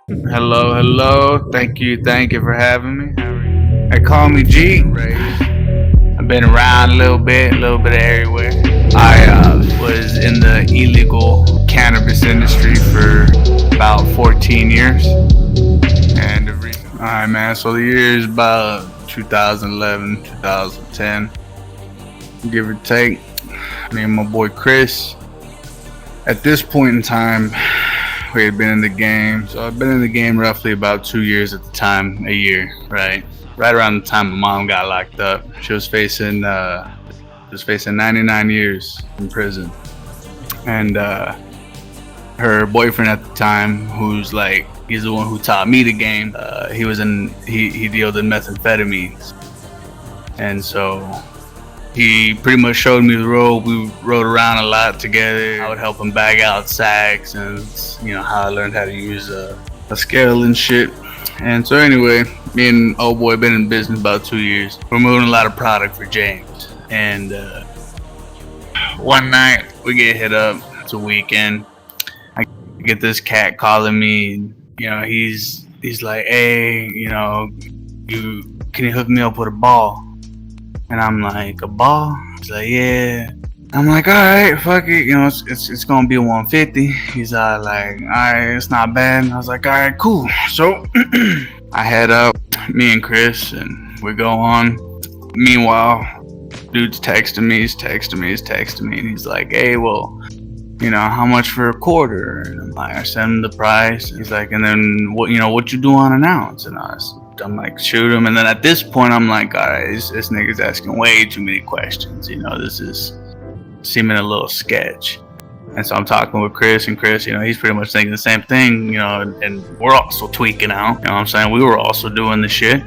Hello. Thank you for having me. They call me G. I've been around a little bit of everywhere. I was in the illegal cannabis industry for about 14 years. And alright, man. So the year is about 2011, 2010, give or take. Me and my boy Chris. At this point in time, we had been in the game. So I've been in the game roughly about 2 years at the time, a year, right? Right around the time my mom got locked up. She was facing 99 years in prison. And her boyfriend at the time, he's the one who taught me the game. He dealt in methamphetamines. And so he pretty much showed me the road. We rode around a lot together. I would help him bag out sacks, and how I learned how to use a scale and shit. And so anyway, me and old boy been in business about 2 years. We're moving a lot of product for James. And one night we get hit up. It's a weekend. I get this cat calling me. He's like, hey, can you hook me up with a ball? And I'm like, a ball? He's like, yeah. I'm like, all right, fuck it. It's gonna be 150. He's like, all right, it's not bad. And I was like, all right, cool. So I head up, me and Chris, and we go on. Meanwhile, dude's texting me, and he's like, hey, well, how much for a quarter? And I'm like, I send him the price. He's like, and then what you do on an ounce? And I'm like, shoot him. And then at this point, I'm like, all right, this nigga's asking way too many questions. This is seeming a little sketch. And so I'm talking with Chris, and Chris, he's pretty much thinking the same thing, and we're also tweaking out. You know what I'm saying? We were also doing the shit.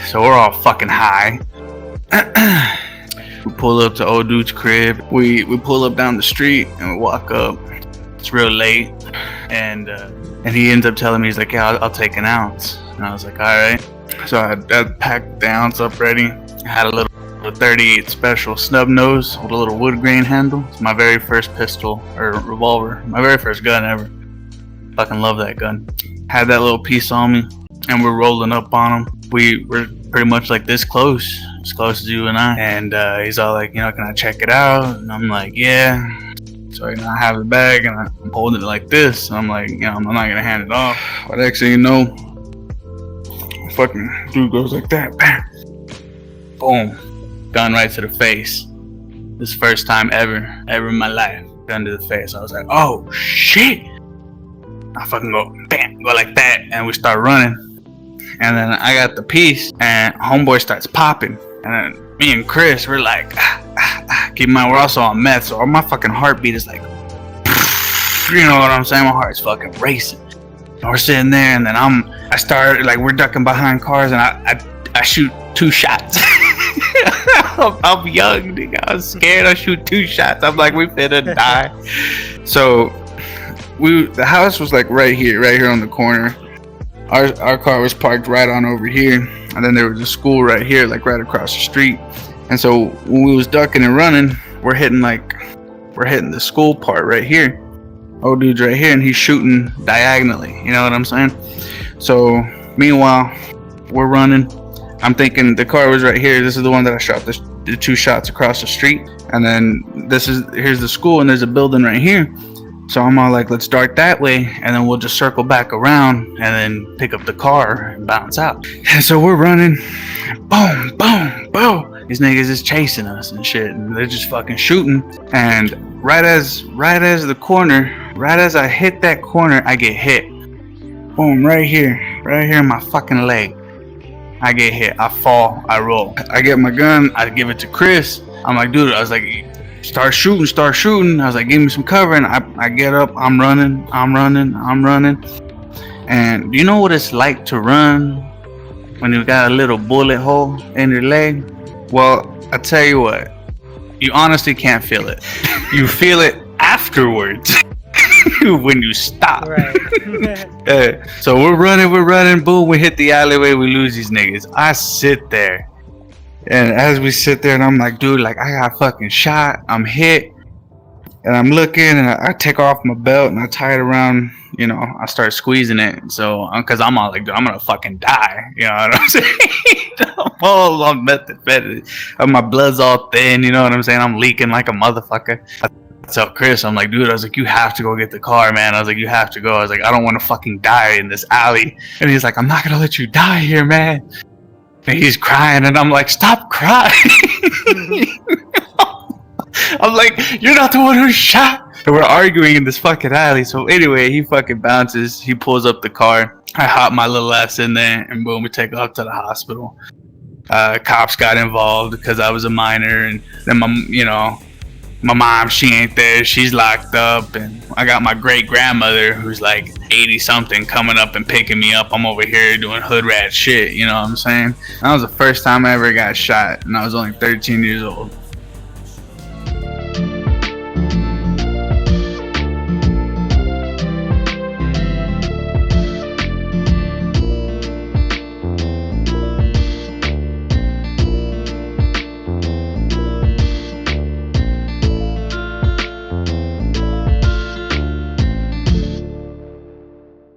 So we're all fucking high. We pull up to old dude's crib. We pull up down the street and we walk up. It's real late. And he ends up telling me, he's like, yeah, I'll take an ounce. And I was like, all right. So I packed the ounce up ready. I had a little 38 special snub nose with a little wood grain handle. It's my very first pistol or revolver. My very first gun ever. Fucking love that gun. Had that little piece on me, and we're rolling up on him. We were pretty much like this close, as close as you and I. And he's all like, can I check it out? And I'm like, yeah. So I have the bag and I'm holding it like this. And I'm like, I'm not gonna hand it off. But actually, fucking dude goes like that. Bam. Boom. Gun right to the face. This first time ever in my life. Gun to the face. I was like, oh shit. I fucking go bam, go like that, and we start running. And then I got the piece, and homeboy starts popping. And then me and Chris, we're like, keep in mind, we're also on meth, so my fucking heartbeat is like, you know what I'm saying? My heart's fucking racing. And we're sitting there, and then I start, like, we're ducking behind cars, and I shoot 2 shots. I'm young, nigga. I was scared. I shoot 2 shots. I'm like, we finna die. So the house was like right here on the corner. Our car was parked right on over here, and then there was a school right here, like right across the street. And so when we was ducking and running, we're hitting the school part right here. Old dude's right here, and he's shooting diagonally. You know what I'm saying? So meanwhile, we're running. I'm thinking the car was right here. This is the one that I shot the 2 shots across the street. And then here's the school, and there's a building right here. So I'm all like, let's dart that way, and then we'll just circle back around and then pick up the car and bounce out. And so we're running. Boom, boom, boom. These niggas is chasing us and shit, and they're just fucking shooting. And right as I hit that corner, I get hit. Boom, right here in my fucking leg. I get hit. I fall. I roll. I get my gun. I give it to Chris. I'm like, dude, I was like, start shooting. I was like, give me some cover. And I get up. I'm running. And do you know what it's like to run when you got a little bullet hole in your leg? Well, I tell you what, you honestly can't feel it. You feel it afterwards. When you stop. Right. So we're running, boom, we hit the alleyway, we lose these niggas. I sit there, and as we sit there, and I'm like, dude, like, I got fucking shot, I'm hit. And I'm looking, and I take off my belt, and I tie it around, I start squeezing it. So, because I'm all like, dude, I'm going to fucking die. You know what I'm saying? I'm all on methamphetamine. My blood's all thin, you know what I'm saying? I'm leaking like a motherfucker. I tell Chris, I'm like, dude, I was like, you have to go get the car, man. I was like, you have to go. I was like, I don't want to fucking die in this alley. And he's like, I'm not going to let you die here, man. And he's crying, and I'm like, stop crying. I'm like, you're not the one who shot. And we're arguing in this fucking alley. So anyway, he fucking bounces. He pulls up the car. I hop my little ass in there, and boom, we take off to the hospital. Cops got involved because I was a minor, and then my mom, she ain't there. She's locked up, and I got my great grandmother who's like 80 something coming up and picking me up. I'm over here doing hood rat shit. You know what I'm saying? That was the first time I ever got shot, and I was only 13 years old.